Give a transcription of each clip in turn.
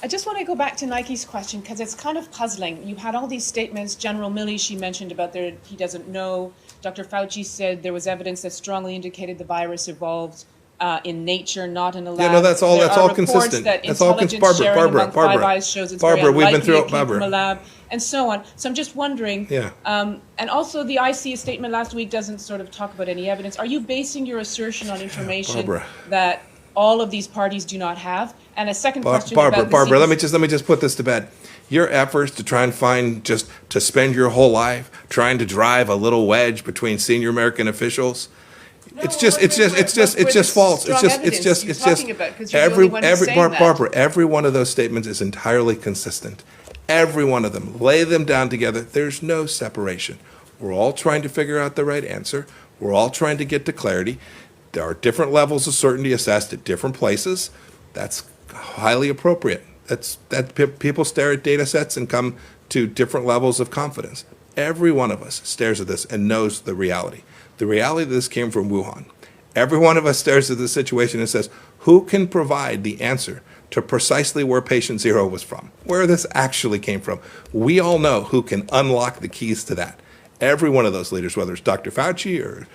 I just want to go back to Nike's question because it's kind of puzzling. You had all these statements. General Milley, she mentioned about he doesn't know. Dr. Fauci said there was evidence that strongly indicated the virus evolved in nature, not in a lab. Yeah, no, that's all. There That's are all reports consistent. That that's all intelligence sharing among Five Eyes shows it's very we've been unlikely through it came from a lab, and so on. So I'm just wondering. Yeah. And also, the IC statement last week doesn't sort of talk about any evidence. Are you basing your assertion on information that all of these parties do not have? And a second question about Barbara, let me just put this to bed. Your efforts to try and to spend your whole life trying to drive a little wedge between senior American officials. It's just false. Barbara, every one of those statements is entirely consistent. Every one of them. Lay them down together. There's no separation. We're all trying to figure out the right answer. We're all trying to get to clarity. There are different levels of certainty assessed at different places. That's highly appropriate. People stare at data sets and come to different levels of confidence. Every one of us stares at this and knows the reality. The reality that this came from Wuhan. Every one of us stares at the situation and says, who can provide the answer to precisely where patient zero was from, where this actually came from? We all know who can unlock the keys to that. Every one of those leaders, whether it's Dr. Fauci or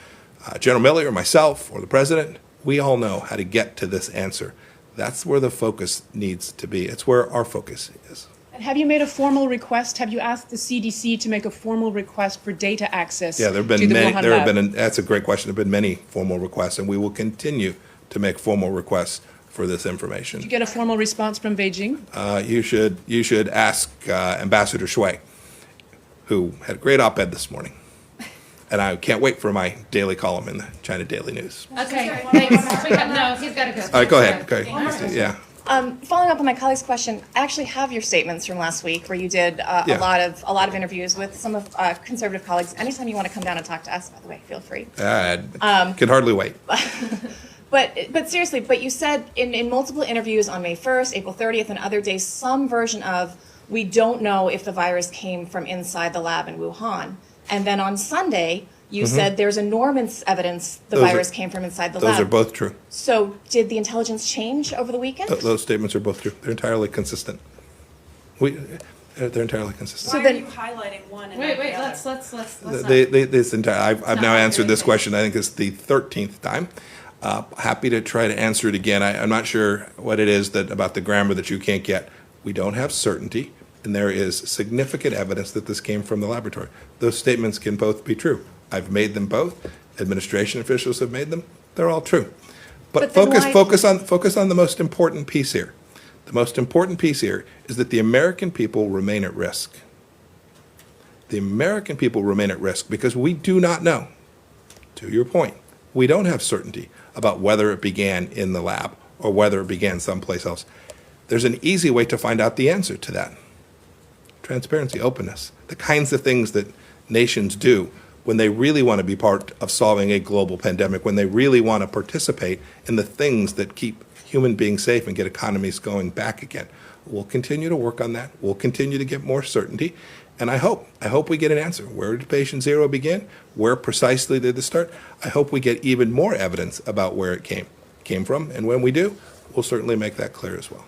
General Milley or myself or the president, we all know how to get to this answer. That's where the focus needs to be. It's where our focus is. And have you made a formal request? Have you asked the CDC to make a formal request for data access? Yeah, there have been many. That's a great question. There have been many formal requests, and we will continue to make formal requests for this information. Did you get a formal response from Beijing? You should ask Ambassador Shui, who had a great op-ed this morning. And I can't wait for my daily column in the China Daily News. Okay, thanks. No, he's got to go. All right, go ahead. Okay. Yeah. Following up on my colleague's question, I actually have your statements from last week where you did a lot of interviews with some of conservative colleagues. Anytime you want to come down and talk to us, by the way, feel free. Can hardly wait. But seriously, you said in multiple interviews on May 1st, April 30th, and other days, some version of, we don't know if the virus came from inside the lab in Wuhan. And then on Sunday, you said there's enormous evidence the virus came from inside the lab. Those are both true. So did the intelligence change over the weekend? Those statements are both true. They're entirely consistent. They're entirely consistent. So then, are you highlighting one? And Wait, let's I've now answered this question. I think it's the 13th time. Happy to try to answer it again. I'm not sure what it is about the grammar that you can't get. We don't have certainty, and there is significant evidence that this came from the laboratory. Those statements can both be true. I've made them both. Administration officials have made them. They're all true. But focus on the most important piece here. The most important piece here is that the American people remain at risk. The American people remain at risk because we do not know. To your point, we don't have certainty about whether it began in the lab or whether it began someplace else. There's an easy way to find out the answer to that. Transparency, openness, the kinds of things that nations do when they really want to be part of solving a global pandemic, when they really want to participate in the things that keep human beings safe and get economies going back again. We'll continue to work on that. We'll continue to get more certainty. And I hope we get an answer. Where did patient zero begin? Where precisely did it start? I hope we get even more evidence about where it came from. And when we do, we'll certainly make that clear as well.